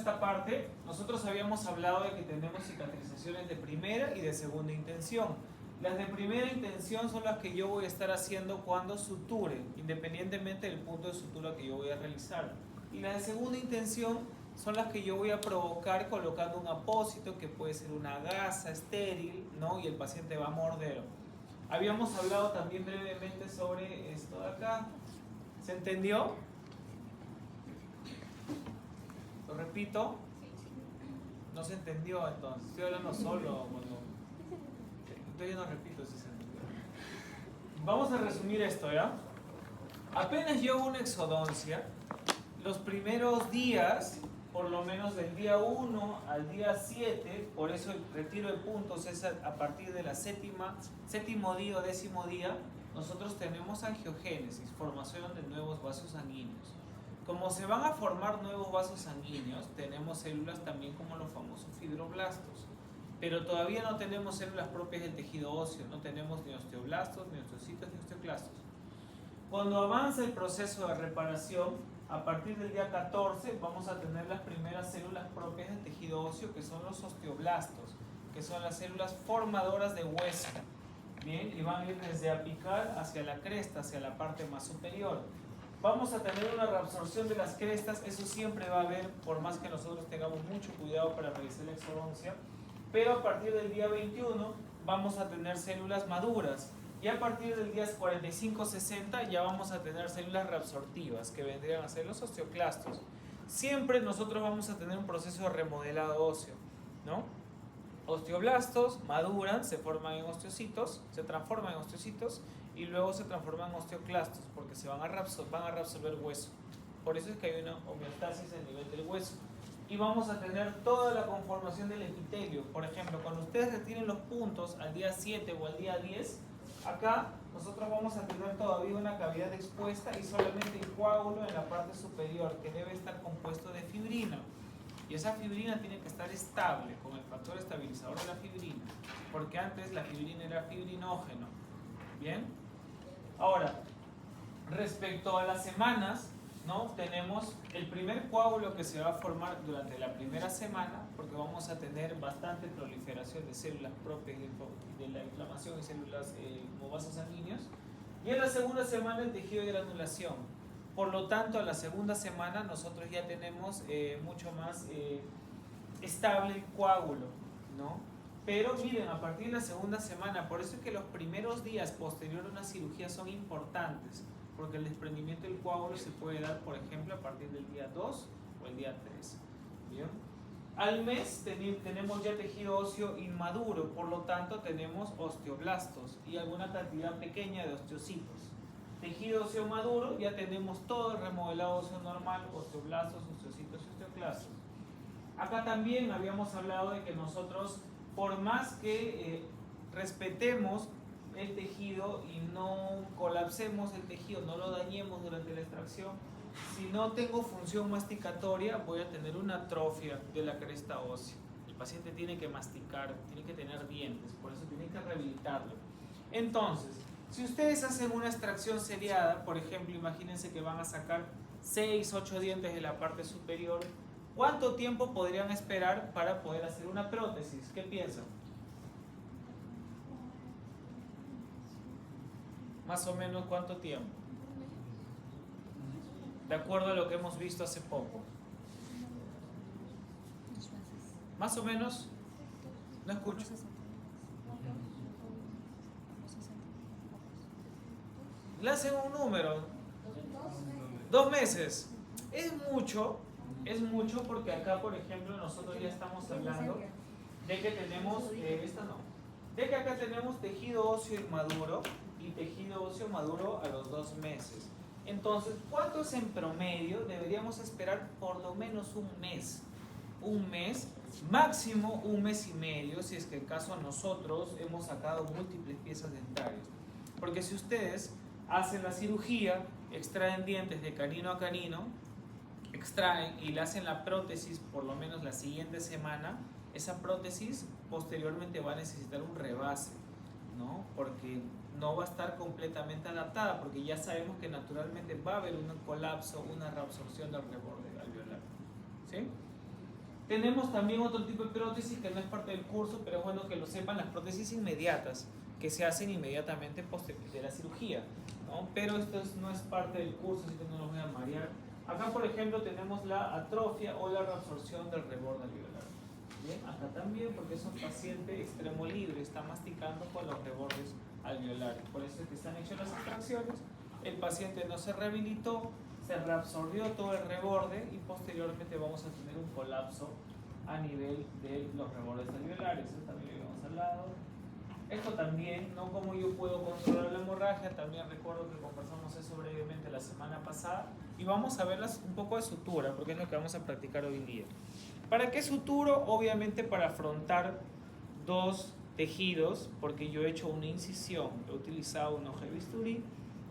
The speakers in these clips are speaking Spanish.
esta parte, nosotros habíamos hablado de que tenemos cicatrizaciones de primera y de segunda intención. Las de primera intención son las que yo voy a estar haciendo cuando suture, independientemente del punto de sutura que yo voy a realizar. Y las de segunda intención son las que yo voy a provocar colocando un apósito, que puede ser una gasa estéril, ¿no? Y el paciente va a morder. Habíamos hablado también brevemente sobre esto de acá. ¿Se entendió? Lo repito. No se entendió entonces. Estoy hablando solo. Entonces yo no repito si se entendió. Vamos a resumir esto, ¿ya? Apenas yo hago una exodoncia, los primeros días, por lo menos del día 1 al día 7, por eso el retiro de puntos es a partir de la séptimo día o 10º día, nosotros tenemos angiogénesis, formación de nuevos vasos sanguíneos. Como se van a formar nuevos vasos sanguíneos, tenemos células también como los famosos fibroblastos. Pero todavía no tenemos células propias del tejido óseo, no tenemos ni osteoblastos, ni osteocitos, ni osteoclastos. Cuando avanza el proceso de reparación, a partir del día 14 vamos a tener las primeras células propias del tejido óseo, que son los osteoblastos, que son las células formadoras de hueso. Bien, y van a ir desde apical hacia la cresta, hacia la parte más superior. Vamos a tener una reabsorción de las crestas, eso siempre va a haber, por más que nosotros tengamos mucho cuidado para realizar la exodoncia. Pero a partir del día 21 vamos a tener células maduras. Y a partir del día 45-60 ya vamos a tener células reabsortivas, que vendrían a ser los osteoclastos. Siempre nosotros vamos a tener un proceso de remodelado óseo, ¿no? Osteoblastos maduran, se forman en osteocitos, se transforman en osteocitos y luego se transforman en osteoclastos porque van a reabsorber hueso. Por eso es que hay una homeostasis a nivel del hueso. Y vamos a tener toda la conformación del epitelio. Por ejemplo, cuando ustedes retiren los puntos al día 7 o al día 10, acá nosotros vamos a tener todavía una cavidad expuesta y solamente el coágulo en la parte superior, que debe estar compuesto de fibrina. Y esa fibrina tiene que estar estable, con el factor estabilizador de la fibrina, porque antes la fibrina era fibrinógeno. ¿Bien? Ahora, respecto a las semanas, ¿no? Tenemos el primer coágulo que se va a formar durante la primera semana, porque vamos a tener bastante proliferación de células propias de la inflamación y células como vasos sanguíneos. Y en la segunda semana el tejido de granulación. Por lo tanto, a la segunda semana nosotros ya tenemos mucho más estable el coágulo, ¿no? Pero miren, a partir de la segunda semana, por eso es que los primeros días posterior a una cirugía son importantes, porque el desprendimiento del coágulo se puede dar, por ejemplo, a partir del día 2 o el día 3. ¿Bien? Al mes tenemos ya tejido óseo inmaduro, por lo tanto tenemos osteoblastos y alguna cantidad pequeña de osteocitos. Tejido óseo maduro, ya tenemos todo el remodelado óseo normal, osteoblastos, osteocitos y osteoclastos. Acá también habíamos hablado de que nosotros, por más que respetemos el tejido y no colapsemos el tejido, no lo dañemos durante la extracción, si no tengo función masticatoria voy a tener una atrofia de la cresta ósea. El paciente tiene que masticar, tiene que tener dientes, por eso tiene que rehabilitarlo. Entonces, si ustedes hacen una extracción seriada, por ejemplo, imagínense que van a sacar 6, 8 dientes de la parte superior, ¿cuánto tiempo podrían esperar para poder hacer una prótesis? ¿Qué piensan? Más o menos, ¿cuánto tiempo? De acuerdo a lo que hemos visto hace poco. Más o menos. No escucho. Le hacen un número. 2 meses. Es mucho porque acá, por ejemplo, nosotros ya estamos hablando de que tenemos, de que acá tenemos tejido óseo inmaduro y tejido óseo maduro a los 2 meses. Entonces, ¿cuántos en promedio deberíamos esperar? Por lo menos un mes. Un mes, máximo 1 mes y medio, si es que en caso nosotros hemos sacado múltiples piezas dentarias. Porque si ustedes hacen la cirugía, extraen dientes de canino a canino, extraen y le hacen la prótesis por lo menos la siguiente semana, esa prótesis posteriormente va a necesitar un rebase, ¿no? Porque no va a estar completamente adaptada, porque ya sabemos que naturalmente va a haber un colapso, una reabsorción del reborde alveolar, ¿sí? Tenemos también otro tipo de prótesis que no es parte del curso, pero es bueno que lo sepan, las prótesis inmediatas, que se hacen inmediatamente posterior de la cirugía, ¿no? Pero esto no es parte del curso, así que no los voy a marear. Acá, por ejemplo, tenemos la atrofia o la reabsorción del reborde alveolar. Bien, acá también, porque es un paciente extremo libre, está masticando con los rebordes alveolares. Por eso es que están hechas las extracciones, el paciente no se rehabilitó, se reabsorbió todo el reborde y posteriormente vamos a tener un colapso a nivel de los rebordes alveolares. Eso también lo vemos al lado. Esto también, no como yo puedo controlar la hemorragia, también recuerdo que conversamos eso brevemente la semana pasada y vamos a ver un poco de sutura, porque es lo que vamos a practicar hoy en día. ¿Para qué suturo? Obviamente para afrontar dos tejidos, porque yo he hecho una incisión, he utilizado una hoja de bisturí.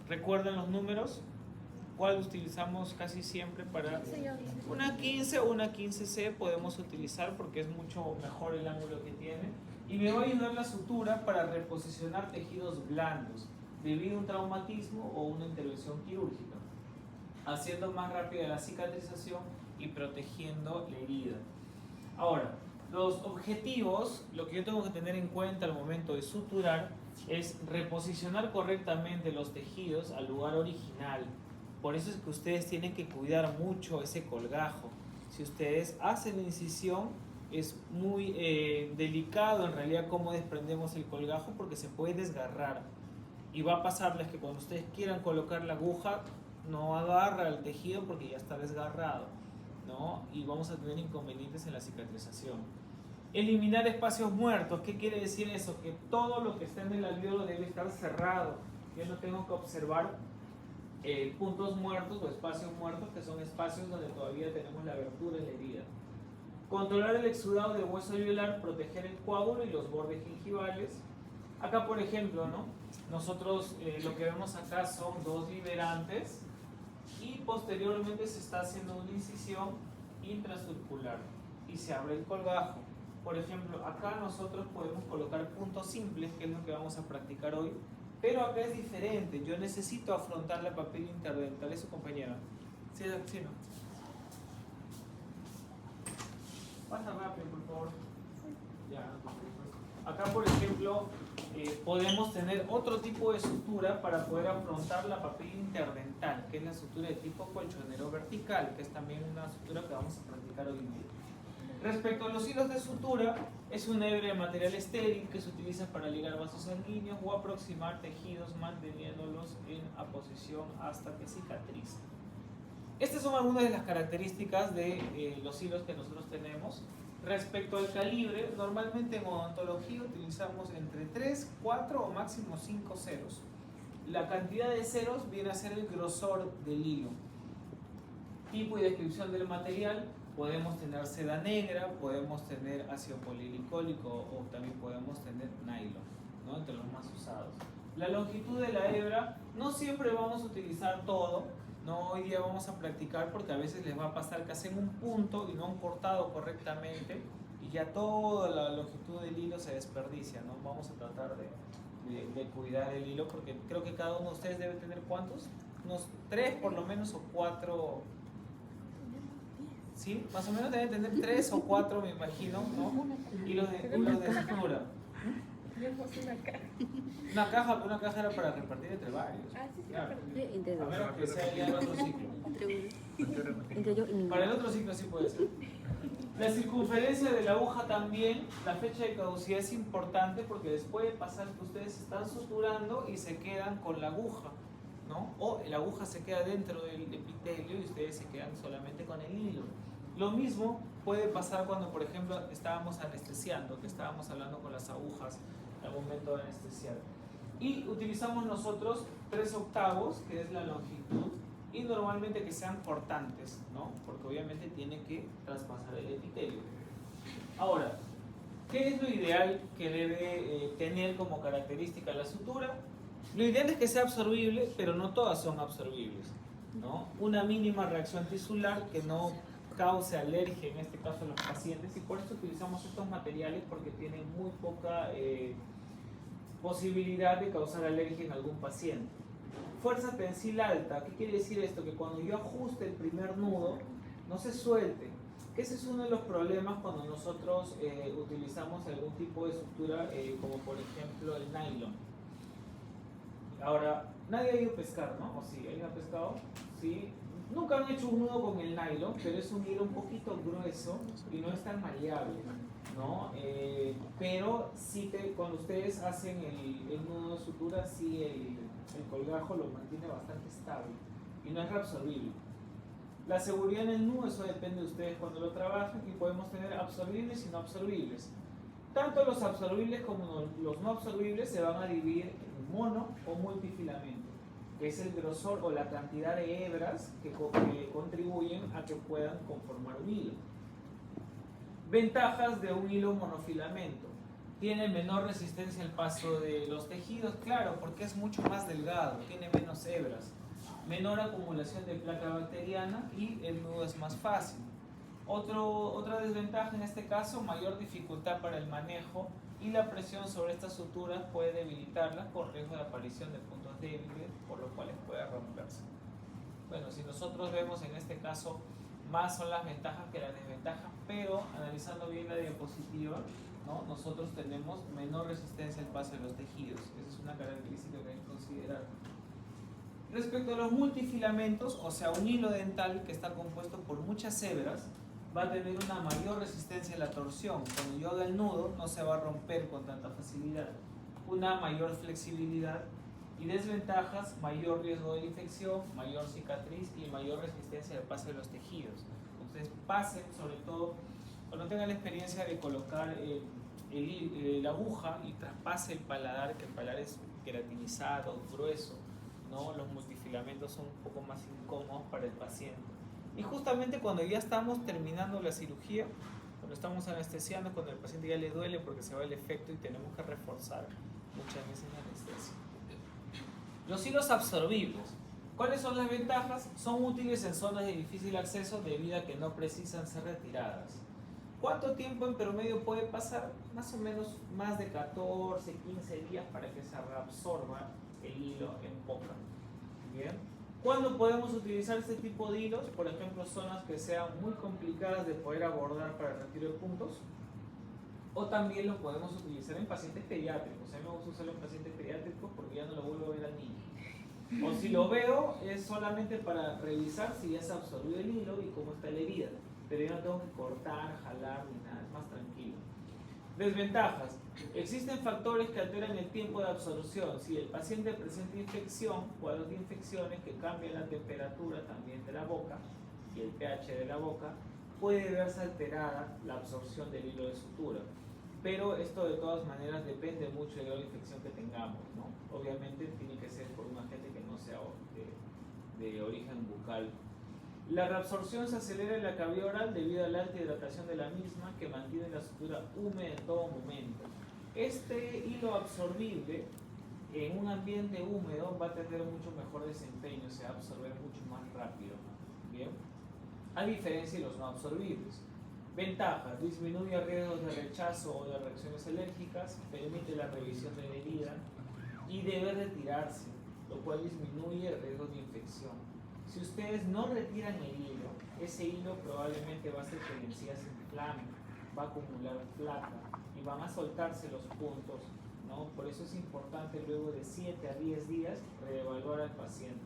¿Recuerdan los números? ¿Cuál utilizamos casi siempre para una 15 o una 15C? Podemos utilizar porque es mucho mejor el ángulo que tiene. Y me va a ayudar la sutura para reposicionar tejidos blandos debido a un traumatismo o una intervención quirúrgica, haciendo más rápida la cicatrización y protegiendo la herida. Ahora, los objetivos, lo que yo tengo que tener en cuenta al momento de suturar es reposicionar correctamente los tejidos al lugar original. Por eso es que ustedes tienen que cuidar mucho ese colgajo. Si ustedes hacen la incisión, es muy delicado en realidad cómo desprendemos el colgajo porque se puede desgarrar. Y va a pasarles que cuando ustedes quieran colocar la aguja, no agarra el tejido porque ya está desgarrado, ¿no? Y vamos a tener inconvenientes en la cicatrización. Eliminar espacios muertos. ¿Qué quiere decir eso? Que todo lo que está en el alveolo debe estar cerrado. Yo no tengo que observar puntos muertos o espacios muertos, que son espacios donde todavía tenemos la abertura en la herida. Controlar el exudado del hueso alveolar, proteger el coágulo y los bordes gingivales. Acá, por ejemplo, ¿no? Nosotros lo que vemos acá son dos liberantes y posteriormente se está haciendo una incisión intracircular y se abre el colgajo. Por ejemplo, acá nosotros podemos colocar puntos simples, que es lo que vamos a practicar hoy, pero acá es diferente. Yo necesito afrontar la papila interdental. ¿Es su compañera? Sí, sí, no. Pasa rápido, por favor. Ya, acá, por ejemplo, podemos tener otro tipo de sutura para poder afrontar la papila interdental, que es la sutura de tipo colchonero vertical, que es también una sutura que vamos a practicar hoy en día. Respecto a los hilos de sutura, es una hebra de material estéril que se utiliza para ligar vasos sanguíneos o aproximar tejidos manteniéndolos en aposición hasta que cicatricen. Estas son algunas de las características de los hilos que nosotros tenemos. Respecto al calibre, normalmente en odontología utilizamos entre 3, 4 o máximo 5 ceros. La cantidad de ceros viene a ser el grosor del hilo. Tipo y descripción del material: podemos tener seda negra, podemos tener ácido poliricólico o también podemos tener nylon, ¿no? Entre los más usados. La longitud de la hebra, no siempre vamos a utilizar todo, ¿no? Hoy día vamos a practicar porque a veces les va a pasar que hacen un punto y no han cortado correctamente y ya toda la longitud del hilo se desperdicia, ¿no? Vamos a tratar de cuidar el hilo porque creo que cada uno de ustedes debe tener ¿cuántos? Unos 3 por lo menos o 4. ¿Sí? Más o menos deben tener 3 o 4, me imagino, ¿no? Hilos de sutura. Una caja era para repartir entre varios. Claro. A menos que sea ya en otro ciclo. Para el otro ciclo sí puede ser. La circunferencia de la aguja también, la fecha de caducidad es importante porque les puede pasar que ustedes están suturando y se quedan con la aguja, ¿no? O la aguja se queda dentro del epitelio y ustedes se quedan solamente con el hilo. Lo mismo puede pasar cuando, por ejemplo, estábamos anestesiando, que estábamos hablando con las agujas al momento de anestesiar. Y utilizamos nosotros 3/8, que es la longitud, y normalmente que sean cortantes, ¿no? Porque obviamente tiene que traspasar el epitelio. Ahora, ¿qué es lo ideal que debe tener como característica la sutura? Lo ideal es que sea absorbible, pero no todas son absorbibles, ¿no? Una mínima reacción tisular que no cause alergia, en este caso en los pacientes, y por eso utilizamos estos materiales porque tienen muy poca posibilidad de causar alergia en algún paciente. Fuerza tensil alta, ¿qué quiere decir esto? Que cuando yo ajuste el primer nudo, no se suelte, Ese es uno de los problemas cuando nosotros utilizamos algún tipo de estructura, como por ejemplo el nylon. Ahora, nadie ha ido a pescar, ¿no? ¿O sí? ¿Alguien ha pescado? Sí. Nunca han hecho un nudo con el nylon, pero es un hilo un poquito grueso y no es tan maleable, ¿no? Pero sí cuando ustedes hacen el nudo de sutura, sí el colgajo lo mantiene bastante estable y no es reabsorbible. La seguridad en el nudo, eso depende de ustedes cuando lo trabajen, y podemos tener absorbibles y no absorbibles. Tanto los absorbibles como los no absorbibles se van a dividir en mono o multifilamento, que es el grosor o la cantidad de hebras que contribuyen a que puedan conformar un hilo. Ventajas de un hilo monofilamento: tiene menor resistencia al paso de los tejidos, claro, porque es mucho más delgado, tiene menos hebras, menor acumulación de placa bacteriana y el nudo es más fácil. Otra desventaja en este caso: mayor dificultad para el manejo, y la presión sobre estas suturas puede debilitarlas por riesgo de aparición de puntos débiles, por los cuales puede romperse. Bueno, si nosotros vemos en este caso, más son las ventajas que las desventajas, pero analizando bien la diapositiva, ¿no? Nosotros tenemos menor resistencia al paso de los tejidos. Esa es una característica que hay que considerar. Respecto a los multifilamentos, o sea, un hilo dental que está compuesto por muchas hebras, va a tener una mayor resistencia a la torsión. Cuando yo haga el nudo, no se va a romper con tanta facilidad. Una mayor flexibilidad. Y desventajas: mayor riesgo de infección, mayor cicatriz y mayor resistencia al paso de los tejidos. Entonces, pasen, sobre todo cuando tengan la experiencia de colocar la aguja y traspase el paladar, que el paladar es queratinizado, grueso, ¿no? Los multifilamentos son un poco más incómodos para el paciente. Y justamente cuando ya estamos terminando la cirugía, cuando estamos anestesiando, cuando el paciente ya le duele porque se va el efecto y tenemos que reforzar muchas veces la anestesia. Los hilos absorbibles. ¿Cuáles son las ventajas? Son útiles en zonas de difícil acceso debido a que no precisan ser retiradas. ¿Cuánto tiempo en promedio puede pasar? Más o menos más de 14, 15 días para que se reabsorba el hilo en boca. Bien. ¿Cuándo podemos utilizar este tipo de hilos? Por ejemplo, zonas que sean muy complicadas de poder abordar para el retiro de puntos. O también lo podemos utilizar en pacientes pediátricos. A mí me gusta usarlo en pacientes pediátricos porque ya no lo vuelvo a ver al niño. O si lo veo, es solamente para revisar si ya se absorbió el hilo y cómo está la herida. Pero yo no tengo que cortar, jalar ni nada, es más tranquilo. Desventajas. Existen factores que alteran el tiempo de absorción. Si el paciente presenta infección, cuadros de infecciones que cambian la temperatura también de la boca y el pH de la boca, puede verse alterada la absorción del hilo de sutura. Pero esto de todas maneras depende mucho del grado de infección que tengamos, ¿no? Obviamente tiene que ser por un agente que no sea de origen bucal. La reabsorción se acelera en la cavidad oral debido a la alta hidratación de la misma, que mantiene la sutura húmeda en todo momento. Este hilo absorbible en un ambiente húmedo va a tener mucho mejor desempeño, se va a absorber mucho más rápido. ¿Bien? A diferencia de los no absorbibles. Ventajas: disminuye riesgos de rechazo o de reacciones alérgicas, permite la revisión de la herida y debe retirarse, lo cual disminuye el riesgo de infección. Si ustedes no retiran el hilo, ese hilo probablemente va a hacer que la encía se inflame, va a acumular placa y van a soltarse los puntos, ¿no? Por eso es importante luego de 7 a 10 días reevaluar al paciente.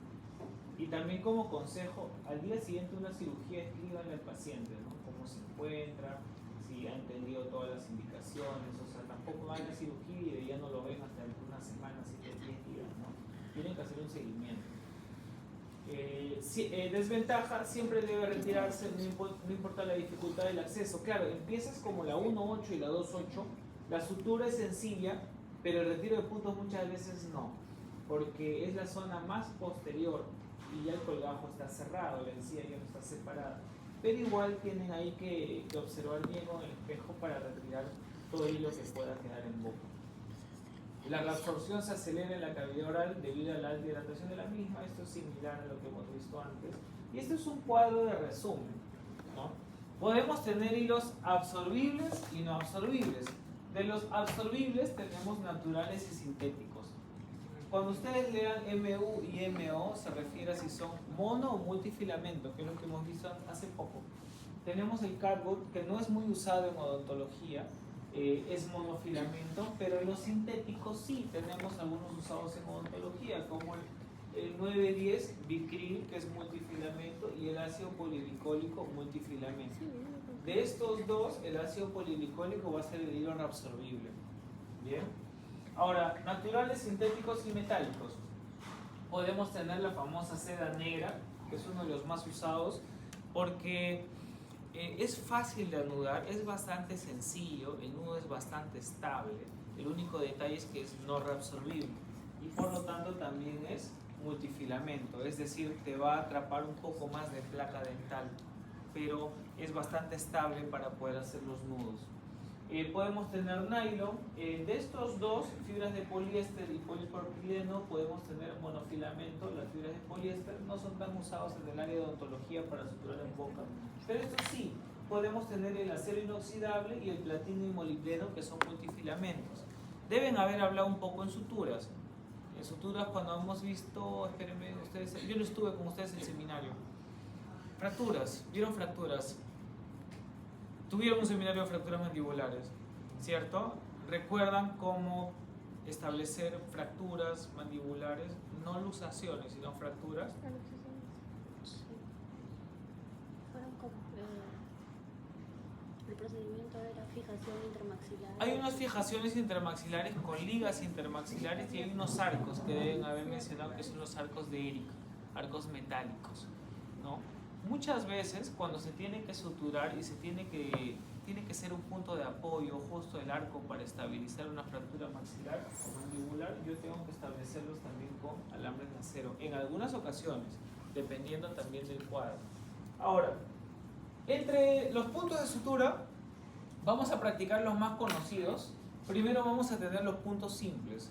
Y también como consejo, al día siguiente de una cirugía, escríbanle al paciente, ¿no? Cómo se encuentra, si ha entendido todas las indicaciones, o sea, tampoco van a la cirugía y ya no lo ven hasta algunas semanas, 7 a 10 días, ¿no? Tienen que hacer un seguimiento. Desventaja: siempre debe retirarse, no importa la dificultad del acceso. Claro, empiezas como la 1.8 y la 2.8, la sutura es sencilla, pero el retiro de puntos muchas veces no, porque es la zona más posterior y ya el colgajo está cerrado, la encía ya no está separada. Pero igual tienen ahí que observar bien con el espejo para retirar todo hilo que pueda quedar en boca. La reabsorción se acelera en la cavidad oral debido a la alta hidratación de la misma. Esto es similar a lo que hemos visto antes. Y este es un cuadro de resumen, ¿no? Podemos tener hilos absorbibles y no absorbibles. De los absorbibles tenemos naturales y sintéticos. Cuando ustedes lean MU y MO, se refiere a si son mono o multifilamento, que es lo que hemos visto hace poco. tenemos el catgut, que no es muy usado en odontología, es monofilamento, pero en los sintéticos sí tenemos algunos usados en odontología, como el 910 Vicryl, que es multifilamento, y el ácido poliricólico multifilamento. De estos dos, el ácido poliricólico va a ser el hilo reabsorbible. Bien. Ahora, naturales, sintéticos y metálicos. Podemos tener la famosa seda negra, que es uno de los más usados, porque es fácil de anudar, es bastante sencillo, el nudo es bastante estable. El único detalle es que es no reabsorbible y por lo tanto también es multifilamento, es decir, te va a atrapar un poco más de placa dental, pero es bastante estable para poder hacer los nudos. Podemos tener nylon, de estos dos, fibras de poliéster y polipropileno, podemos tener monofilamento. Las fibras de poliéster no son tan usadas en el área de odontología para suturar en boca, pero estos sí, podemos tener el acero inoxidable y el platino y molibdeno, que son multifilamentos. Deben haber hablado un poco en suturas. En suturas, cuando hemos visto, espérenme, ustedes, yo no estuve con ustedes en el seminario. Fracturas, ¿vieron fracturas? Tuvieron un seminario de fracturas mandibulares, ¿cierto? ¿Recuerdan cómo establecer fracturas mandibulares? No luxaciones, sino fracturas. Sí. Fueron como, el procedimiento era fijación intermaxilar. Hay unas fijaciones intermaxilares con ligas intermaxilares y hay unos arcos que deben haber mencionado, que son los arcos de Erich, arcos metálicos, ¿no? Muchas veces cuando se tiene que suturar y tiene que ser un punto de apoyo justo el arco para estabilizar una fractura maxilar o mandibular, yo tengo que establecerlos también con alambres de acero, en algunas ocasiones, dependiendo también del cuadro. Ahora, entre los puntos de sutura, vamos a practicar los más conocidos. Primero vamos a tener los puntos simples.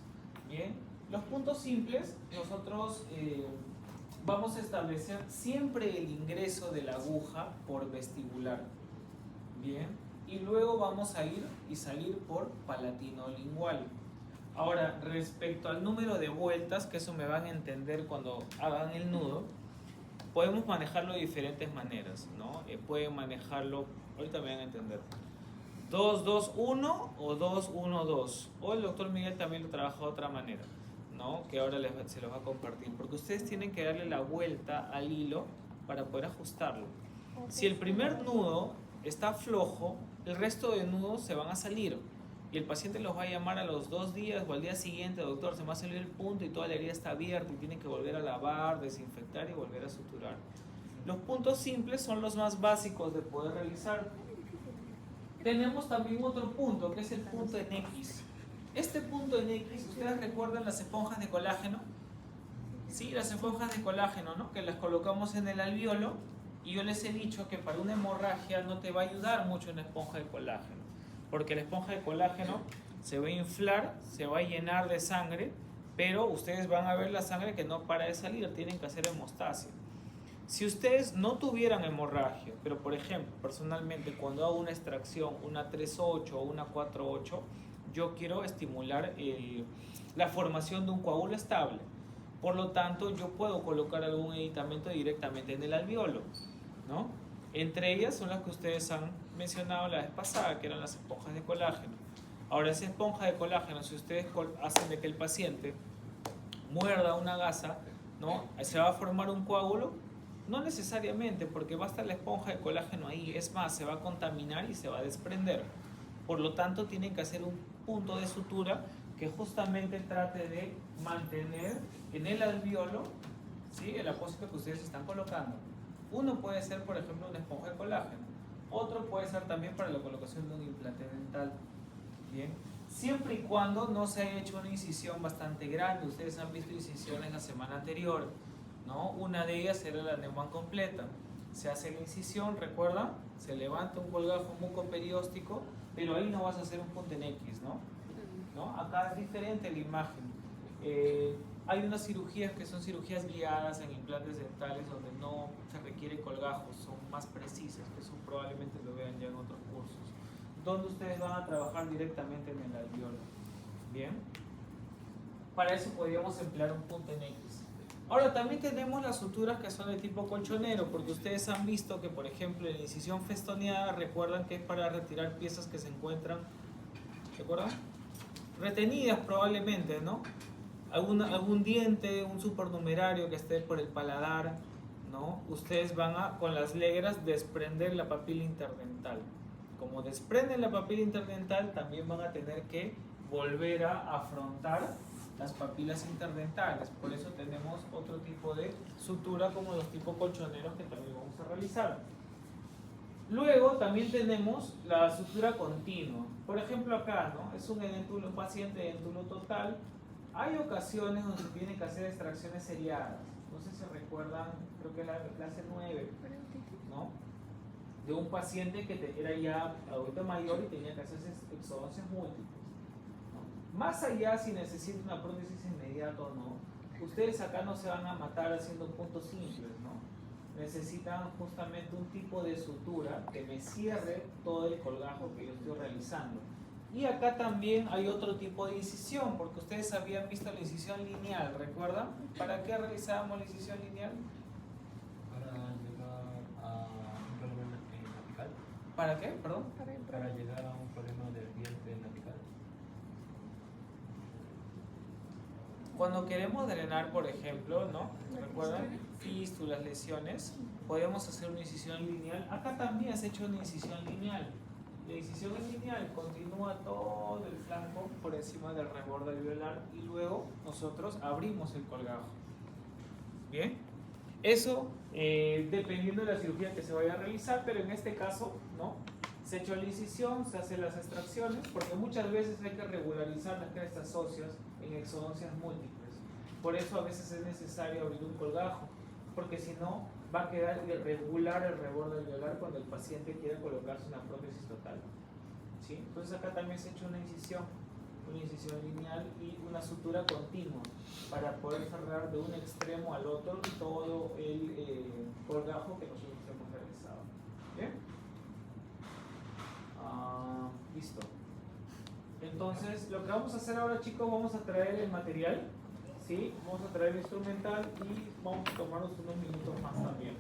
Bien, los puntos simples, nosotros vamos a establecer siempre el ingreso de la aguja por vestibular. Bien, y luego vamos a ir y salir por palatino-lingual. Ahora, respecto al número de vueltas, que eso me van a entender cuando hagan el nudo, podemos manejarlo de diferentes maneras, ¿no? Pueden manejarlo, ahorita me van a entender, 2-2-1 o 2-1-2. O el doctor Miguel también lo trabaja de otra manera, ¿no? Que ahora se los va a compartir, porque ustedes tienen que darle la vuelta al hilo para poder ajustarlo. Si el primer nudo está flojo, el resto de nudos se van a salir y el paciente los va a llamar a los 2 días o al día siguiente: doctor, se me ha salido el punto y toda la herida está abierta y tiene que volver a lavar, desinfectar y volver a suturar. Los puntos simples son los más básicos de poder realizar. Tenemos también otro punto, que es el punto en X. Este punto en X, ¿ustedes recuerdan las esponjas de colágeno? Sí, las esponjas de colágeno, ¿no? Que las colocamos en el alvéolo, y yo les he dicho que para una hemorragia no te va a ayudar mucho una esponja de colágeno, porque la esponja de colágeno se va a inflar, se va a llenar de sangre, pero ustedes van a ver la sangre que no para de salir, tienen que hacer hemostasia. Si ustedes no tuvieran hemorragia, pero por ejemplo, personalmente cuando hago una extracción, una 3-8 o una 4-8, yo quiero estimular la formación de un coágulo estable. Por lo tanto, yo puedo colocar algún aditamento directamente en el alvéolo, ¿no? Entre ellas son las que ustedes han mencionado la vez pasada, que eran las esponjas de colágeno. Ahora, esa esponja de colágeno, si ustedes hacen de que el paciente muerda una gasa, ¿no? ¿Se va a formar un coágulo? No necesariamente, porque va a estar la esponja de colágeno ahí. Es más, se va a contaminar y se va a desprender. Por lo tanto, tienen que hacer un punto de sutura que justamente trate de mantener en el alvéolo, ¿sí?, el apósito que ustedes están colocando. Uno puede ser, por ejemplo, una esponja de colágeno. Otro puede ser también para la colocación de un implante dental. Bien, siempre y cuando no se haya hecho una incisión bastante grande. Ustedes han visto incisiones la semana anterior, ¿no? Una de ellas era la Neumann completa. Se hace la incisión, ¿recuerdan? Se levanta un colgajo mucoperióstico, pero ahí no vas a hacer un punto en X, ¿no? Acá es diferente la imagen. Hay unas cirugías que son cirugías guiadas en implantes dentales donde no se requiere colgajos, son más precisas, que eso probablemente lo vean ya en otros cursos, donde ustedes van a trabajar directamente en el alvéolo. Bien, para eso podríamos emplear un punto en X. Ahora también tenemos las suturas que son de tipo colchonero, porque ustedes han visto que, por ejemplo, en la incisión festoneada, recuerdan que es para retirar piezas que se encuentran, ¿se acuerdan? Retenidas probablemente, ¿no? Algún diente, un supernumerario que esté por el paladar, ¿no? Ustedes van a, con las legras, desprender la papila interdental. Como desprenden la papila interdental, también van a tener que volver a afrontar las papilas interdentales. Por eso tenemos otro tipo de sutura como los tipos colchoneros que también vamos a realizar. Luego también tenemos la sutura continua. Por ejemplo acá, ¿no? Es un paciente de edéntulo total. Hay ocasiones donde se tienen que hacer extracciones seriadas. No sé si recuerdan, creo que es la clase 9, ¿no? De un paciente que era ya adulto mayor y tenía que hacerse exodoncias múltiples. Más allá si necesita una prótesis inmediata o no, ustedes acá no se van a matar haciendo puntos simples, ¿no? Necesitan justamente un tipo de sutura que me cierre todo el colgajo que yo estoy realizando. Y acá también hay otro tipo de incisión, porque ustedes habían visto la incisión lineal, ¿recuerdan? ¿Para qué realizábamos la incisión lineal? Para llegar a un problema apical. ¿Para qué? Perdón. Para llegar a un problema del diente apical. Cuando queremos drenar, por ejemplo, ¿no? ¿Recuerdan? Fístulas, lesiones, podemos hacer una incisión lineal. Acá también se ha hecho una incisión lineal. La incisión lineal continúa todo el flanco por encima del reborde alveolar y luego nosotros abrimos el colgajo. ¿Bien? Eso dependiendo de la cirugía que se vaya a realizar, pero en este caso, ¿no? Se ha hecho la incisión, se hacen las extracciones, porque muchas veces hay que regularizar las crestas óseas en exodoncias múltiples. Por eso a veces es necesario abrir un colgajo, porque si no va a quedar irregular el reborde alveolar cuando el paciente quiera colocarse una prótesis total. ¿Sí? Entonces acá también se ha hecho una incisión lineal y una sutura continua para poder cerrar de un extremo al otro todo el colgajo que nosotros hemos realizado. ¿Bien? Listo. Entonces, lo que vamos a hacer ahora, chicos, vamos a traer el material, ¿sí? Vamos a traer el instrumental y vamos a tomarnos unos minutos más también.